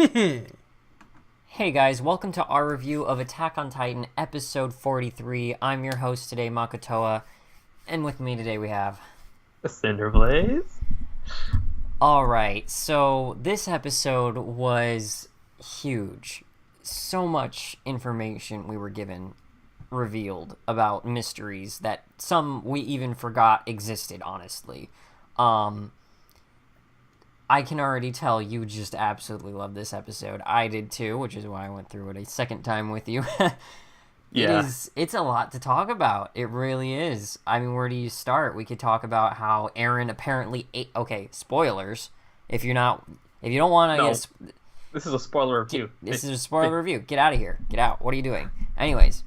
Hey guys, welcome to our review of Attack on Titan, episode 43. I'm your host today, Makotoa, and with me today we have... Cinder Blaze? Alright, so this episode was huge. So much information we were given, revealed about mysteries that some we even forgot existed, honestly. I can already tell you just absolutely love this episode. I did too, which is why I went through it a second time with you. Yeah. It's a lot to talk about. It really is. I mean, where do you start? We could talk about how Eren apparently ate... Okay, spoilers. If you don't want to... No, Yes, this is a spoiler review. this is a spoiler review. Get out of here. Get out. What are you doing? Anyways,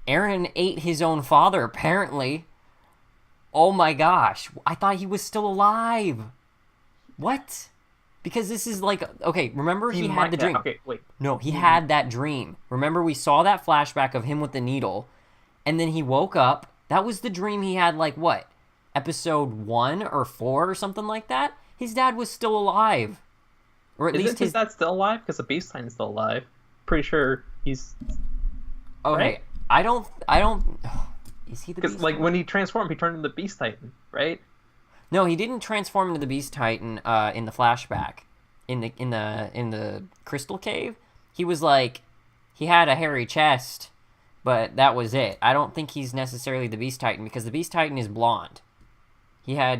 Eren ate his own father, apparently. Oh my gosh. I thought he was still alive. What? Because this is like... Okay, remember he had the dream. Okay, wait. No, he had that dream. Remember, we saw that flashback of him with the needle, and then he woke up. That was the dream he had, like, what? Episode 1 or 4 or something like that? His dad was still alive. Or at least Isn't his dad still alive? Because the Beast Titan's still alive. Pretty sure he's... Okay, right? I don't... Is he the Because, Beast like, Titan? when he transformed, he turned into the Beast Titan, right? No, he didn't transform into the Beast Titan in the flashback. In the Crystal Cave. He was like... He had a hairy chest, but that was it. I don't think he's necessarily the Beast Titan, because the Beast Titan is blonde. He had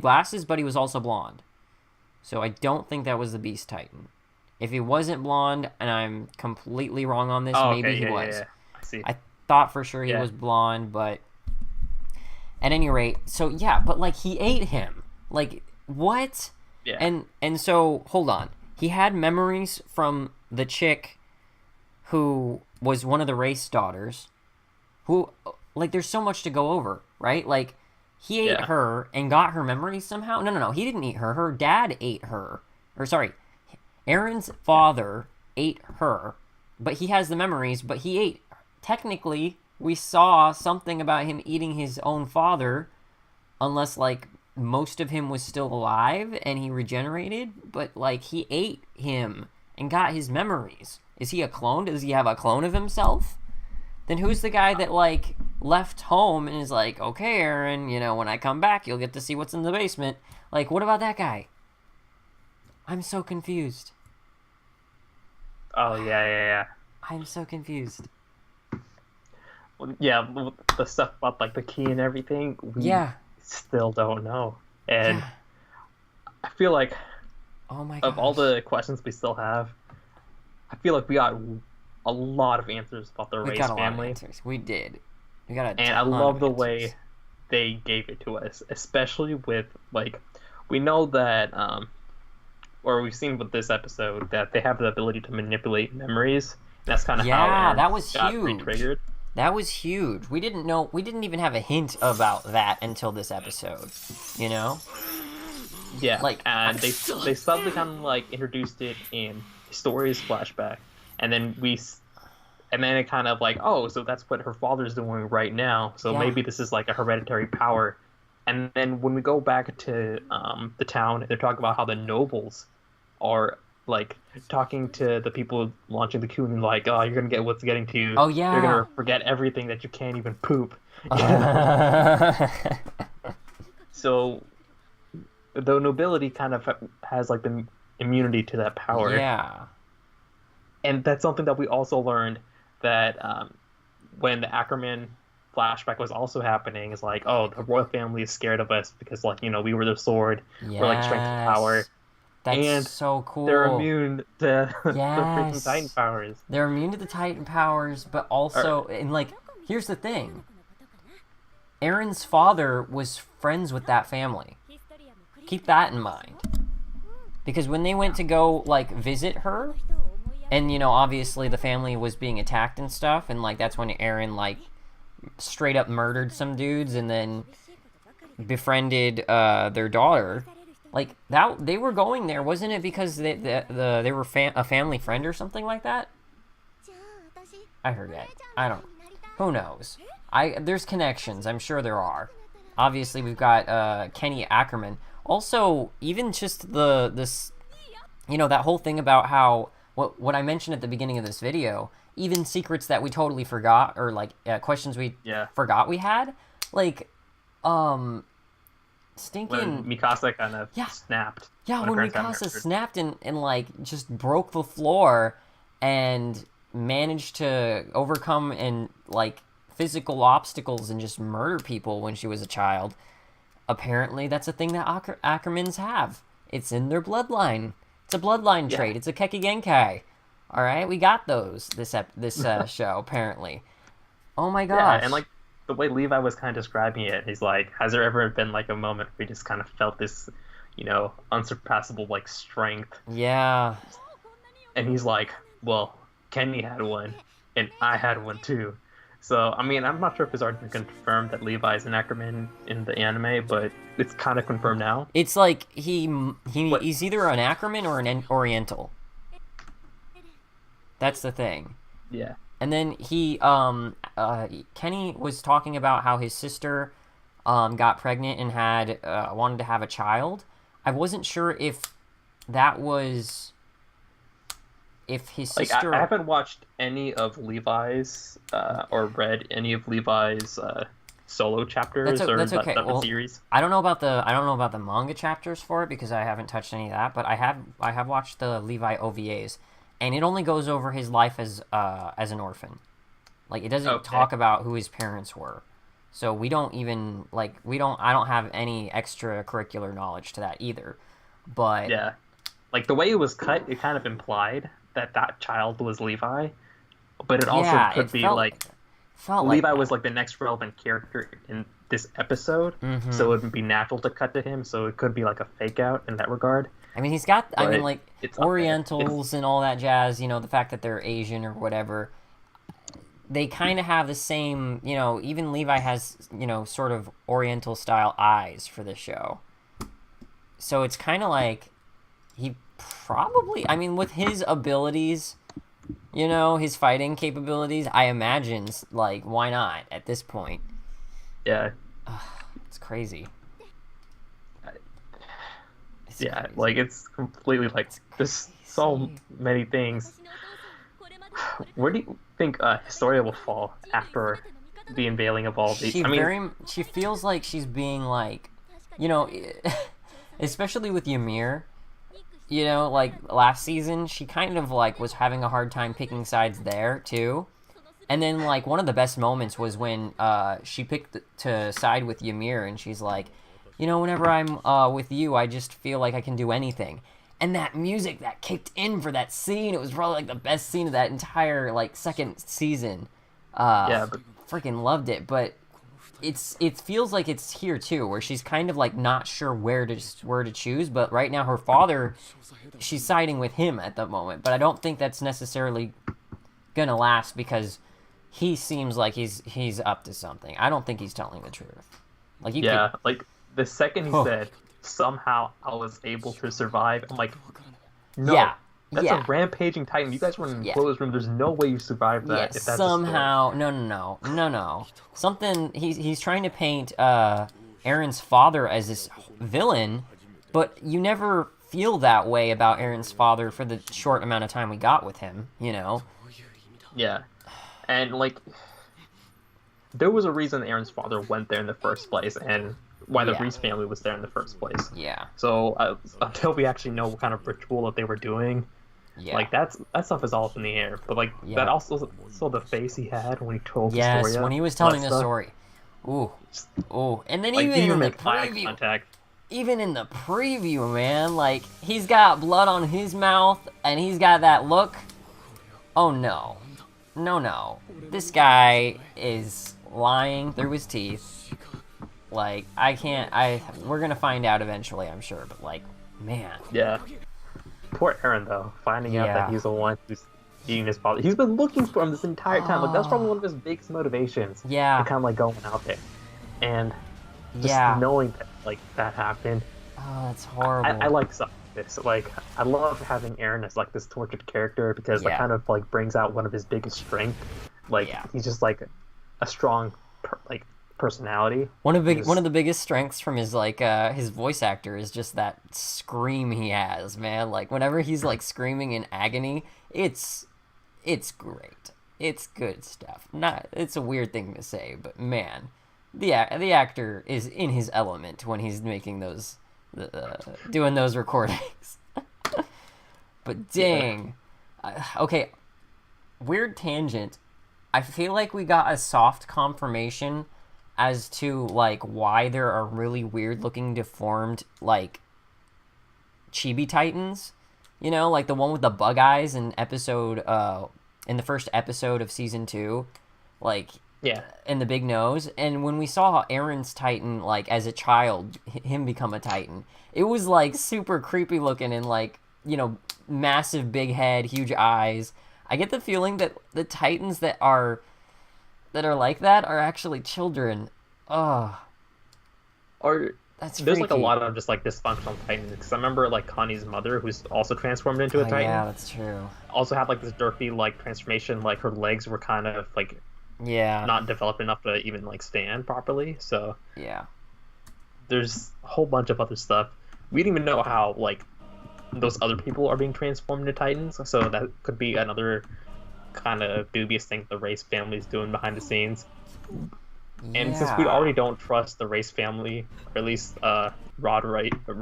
glasses, but he was also blonde. So I don't think that was the Beast Titan. If he wasn't blonde, and I'm completely wrong on this, Oh, maybe okay, he yeah, was. yeah. I see. I thought for sure he Yeah. was blonde, but at any rate, so yeah, but like he ate him. Like what? Yeah. And so hold on. He had memories from the chick who was one of the race daughters. Who, like, there's so much to go over, right? Like, he ate Yeah. her and got her memories somehow. No, he didn't eat her. Her dad ate her. Or sorry, Aaron's father ate her, but he has the memories. But he ate. Technically, we saw something about him eating his own father, unless like most of him was still alive and he regenerated. But like he ate him and got his memories. Is he a clone? Does he have a clone of himself? Then who's the guy that like left home and is like, okay, Aaron, when I come back, you'll get to see what's in the basement. Like, what about that guy? I'm so confused. Oh, yeah. I'm so confused. Well, yeah, the stuff about, like, the key and everything, we Yeah. still don't know. And Yeah. I feel like... Oh my Of all gosh. the questions we still have, I feel like we got a lot of answers about the We Race got a lot of family, answers. We did. We got a and I ton love of the answers. way they gave it to us, especially with like we know that or we've seen with this episode that they have the ability to manipulate memories. That's kind of how Yeah, Aaron that was got huge. re-triggered. That was huge. We didn't know. We didn't even have a hint about that until this episode. You know? Yeah, Like, and they subtly kind of like introduced it in Story's flashback, and then it kind of like, oh, so that's what her father's doing right now. So Yeah. maybe this is like a hereditary power. And then when we go back to the town, they're talking about how the nobles are like talking to the people launching the coup and like, oh, you're gonna get what's getting to you. Oh, You're yeah. gonna forget everything that you can't even poop. So the nobility kind of has like the immunity to that power. Yeah. And that's something that we also learned that when the Ackerman flashback was also happening is like, oh, the royal family is scared of us because like we were their sword, we're like strength and power, That's and so cool. they're immune to the freaking Yes. Titan powers. They're immune to the Titan powers, but also, and like, here's the thing. Aaron's father was friends with that family. Keep that in mind. Because when they went to go, like, visit her, and, obviously the family was being attacked and stuff, and, like, that's when Aaron, like, straight up murdered some dudes and then befriended their daughter. Like, that they were going there, wasn't it because they were a family friend or something like that? I forget. I don't... Who knows? There's connections. I'm sure there are. Obviously, we've got Kenny Ackerman. Also, even just the you know, that whole thing about how what I mentioned at the beginning of this video, even secrets that we totally forgot, or like questions we Yeah. forgot we had, like When stinking Mikasa kind of yeah. snapped. Yeah, When her when parents got Mikasa murdered. snapped and like just broke the floor and managed to overcome and like physical obstacles and just murder people when she was a child. Apparently, that's a thing that Ackermans have. It's in their bloodline. It's a bloodline Yeah. trait. It's a Keki Genkai. All right, we got those this show apparently. Oh my Yeah, and gosh. like the way Levi was kind of describing it, he's like, has there ever been like a moment where we just kind of felt this, unsurpassable like strength? Yeah. And he's like, well, Kenny had one, and I had one too. So I mean, I'm not sure if it's already been confirmed that Levi's an Ackerman in the anime, but it's kind of confirmed now. It's like What? he's either an Ackerman or an Oriental. That's the thing. Yeah. And then Kenny was talking about how his sister got pregnant and had wanted to have a child. I wasn't sure if that was if his Like sister. I haven't watched any of Levi's or read any of Levi's solo chapters or That's okay. the Well, series. I don't know about the manga chapters for it because I haven't touched any of that. But I have watched the Levi OVAs, and it only goes over his life as an orphan. Like it doesn't Okay. talk about who his parents were. So we don't even I don't have any extracurricular knowledge to that either. But Yeah. Like the way it was cut, it kind of implied that child was Levi, but it also yeah, could it be felt like felt like Levi that. was like the next relevant character in this episode, Mm-hmm. so it would be natural to cut to him. So it could be like a fake out in that regard. I mean, he's got. I mean, But like it's up there. Orientals and all that jazz. You know, the fact that they're Asian or whatever. They kind of have the same. You know, even Levi has sort of Oriental style eyes for this show. So it's kind of like he probably. I mean, with his abilities, his fighting capabilities, I imagine like why not at this point? Yeah, It's crazy. It's yeah, crazy. like it's completely like there's so many things. Where do you think Historia will fall after the unveiling of all these? She feels like she's being like, especially with Ymir. Like last season, she kind of like was having a hard time picking sides there too. And then like one of the best moments was when she picked to side with Ymir, and she's like, whenever I'm with you, I just feel like I can do anything. And that music that kicked in for that scene, it was probably like the best scene of that entire like second season. yeah, but Freaking loved it, but it feels like it's here too, where she's kind of like not sure where to choose. But right now, her father, she's siding with him at the moment. But I don't think that's necessarily gonna last because he seems like he's up to something. I don't think he's telling the truth. Like yeah, like the second he Oh. said somehow I was able to survive, I'm like, no, Yeah, that's yeah. a rampaging titan. You guys were in an Yeah. enclosed room. There's no way you survived that. Yeah, If that's a somehow. No. Something. He's trying to paint Aaron's father as this villain, but you never feel that way about Aaron's father for the short amount of time we got with him. story. Yeah, and like there was a reason Aaron's father went there in the first place, and why the Yeah. Reese family was there in the first place. Yeah. So until we actually know what kind of ritual that they were doing, Yeah. like that stuff is all up in the air. But like Yeah. that also saw the face he had when he told the Yes, story. when he was telling the story. Ooh. Ooh. And then Like even in the make eye preview, contact. even in the preview, man, like he's got blood on his mouth and he's got that look. Oh no. No. This guy is lying through his teeth. Like we're going to find out eventually, I'm sure, but like, man. Yeah. Poor Aaron though, finding out Yeah. that he's the one who's eating his father. He's been looking for him this entire time. Like that's probably one of his biggest motivations. Yeah. To kind of like going out there, and just Yeah. knowing that like that happened. Oh, that's horrible. I like stuff like this. Like I love having Aaron as like this tortured character because Yeah. that kind of like brings out one of his biggest strengths. Like Yeah. he's just like a strong, like personality. One of the biggest strengths from his his voice actor is just that scream he has, man. Like whenever he's like screaming in agony, it's great. It's good stuff. Not it's a weird thing to say, but man, the actor is in his element when he's making those doing those recordings. But dang. Okay, weird tangent. I feel like we got a soft confirmation as to like why there are really weird looking deformed like chibi titans, you know, like the one with the bug eyes in the first episode of season 2, like Yeah. and the big nose. And when we saw Aaron's titan like as a child, him become a titan, it was like super creepy looking and like, you know, massive big head, huge eyes. I get the feeling that the titans that are like that are actually children. Oh, Or that's there's freaky. like a lot of just like dysfunctional titans. Because I remember like Connie's mother, who's also transformed into a Oh, titan, yeah, that's true. also had like this derpy like transformation. Like her legs were kind of like Yeah. not developed enough to even like stand properly. So Yeah. there's a whole bunch of other stuff. We didn't even know how like those other people are being transformed into titans. So that could be another kind of dubious thing the Race family's doing behind the scenes. And since we already don't trust the Race family, or at least Rod Race, the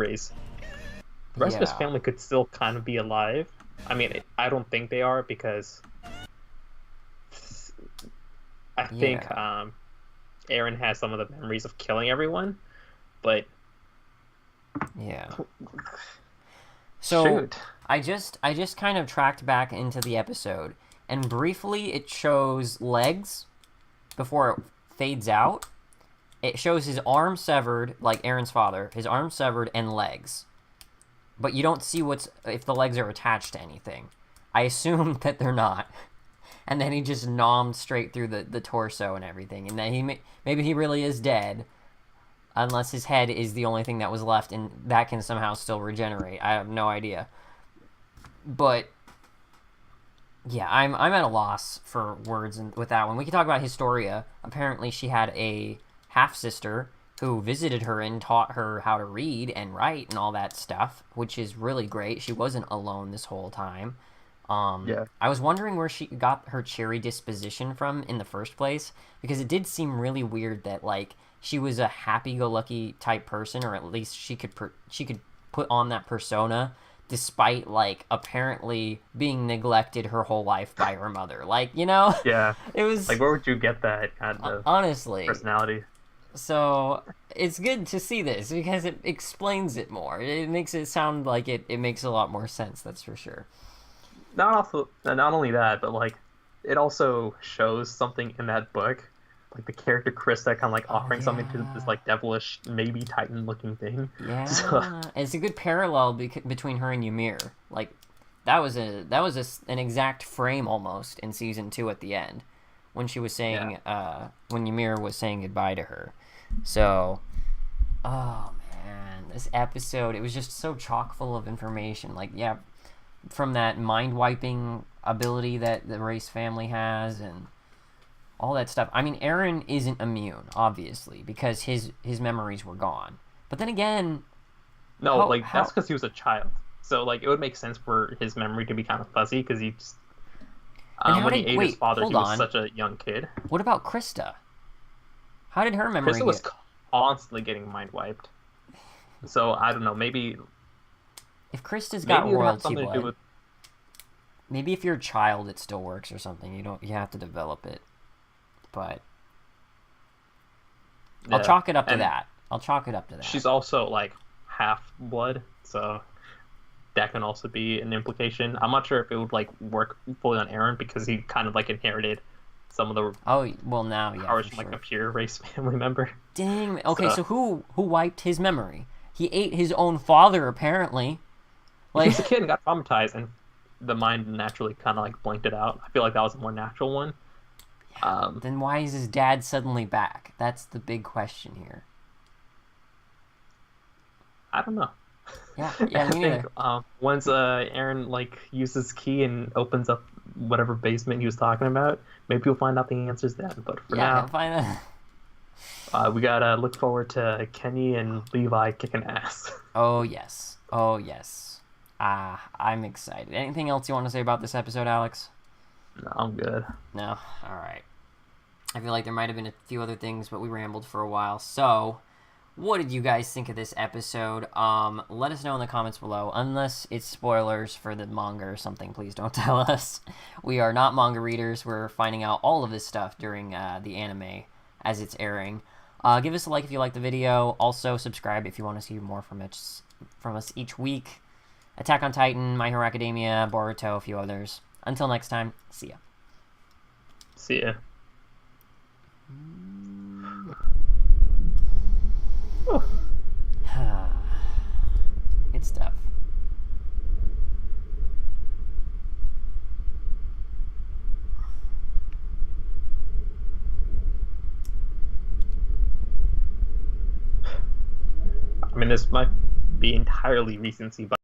rest of his Yeah. family could still kind of be alive. I mean, I don't think they are because I think Aaron has some of the memories of killing everyone, but Yeah. So shoot. I just kind of tracked back into the episode, and briefly it shows legs before it fades out. It shows his arm severed, like Aaron's father, his arm severed and legs. But you don't see if the legs are attached to anything. I assume that they're not. And then he just nommed straight through the torso and everything. And then maybe he really is dead, unless his head is the only thing that was left, and that can somehow still regenerate. I have no idea. But yeah, I'm at a loss for words with that one. We can talk about Historia. Apparently, she had a half sister who visited her and taught her how to read and write and all that stuff, which is really great. She wasn't alone this whole time. Yeah. I was wondering where she got her cheery disposition from in the first place, because it did seem really weird that like she was a happy-go-lucky type person, or at least she could put on that persona despite like apparently being neglected her whole life by her mother. Like, you know, Yeah. it was Like, where would you get that kind of honestly. personality? So it's good to see this because it explains it more. It makes it sound like it makes a lot more sense. That's for sure. Not only that, but like it also shows something in that book, like the character Krista kind of like offering something to this like devilish maybe Titan looking thing. Yeah, So, it's a good parallel between her and Ymir. Like that was an exact frame almost in season 2 at the end when she was saying when Ymir was saying goodbye to her. So, oh man, this episode, it was just so chock full of information. Like, yeah, from that mind wiping ability that the Race family has and all that stuff. I mean, Aaron isn't immune, obviously, because his memories were gone. But then again, no, that's because he was a child. So like it would make sense for his memory to be kind of fuzzy because he just when he ate his father, he was such a young kid. What about Krista? How did her memory Krista was constantly getting mind wiped. So I don't know, maybe if Krista's got royalty to blood, do with... maybe if you're a child it still works or something. You have to develop it. But yeah. I'll chalk it up to that. She's also like half blood, so that can also be an implication. I'm not sure if it would like work fully on Aaron because he kind of like inherited some of the powers from like a pure Race family member. Dang. Okay, so who wiped his memory? He ate his own father apparently. Like, he was a kid and got traumatized, and the mind naturally kind of like blanked it out. I feel like that was a more natural one. Yeah, then why is his dad suddenly back? That's the big question here. I don't know. Yeah, me neither. Once Aaron like uses key and opens up whatever basement he was talking about, maybe we'll find out the answers then. But for now, find out. We gotta look forward to Kenny and Levi kicking ass. Oh, yes. Oh, yes. I'm excited. Anything else you want to say about this episode, Alex? No, I'm good. No? Alright. I feel like there might have been a few other things, but we rambled for a while. So, what did you guys think of this episode? Let us know in the comments below. Unless it's spoilers for the manga or something, please don't tell us. We are not manga readers. We're finding out all of this stuff during the anime as it's airing. Give us a like if you like the video. Also, subscribe if you want to see more from us each week. Attack on Titan, My Hero Academia, Boruto, a few others. Until next time, see ya. See ya. Good stuff. I mean, this might be entirely recency bias.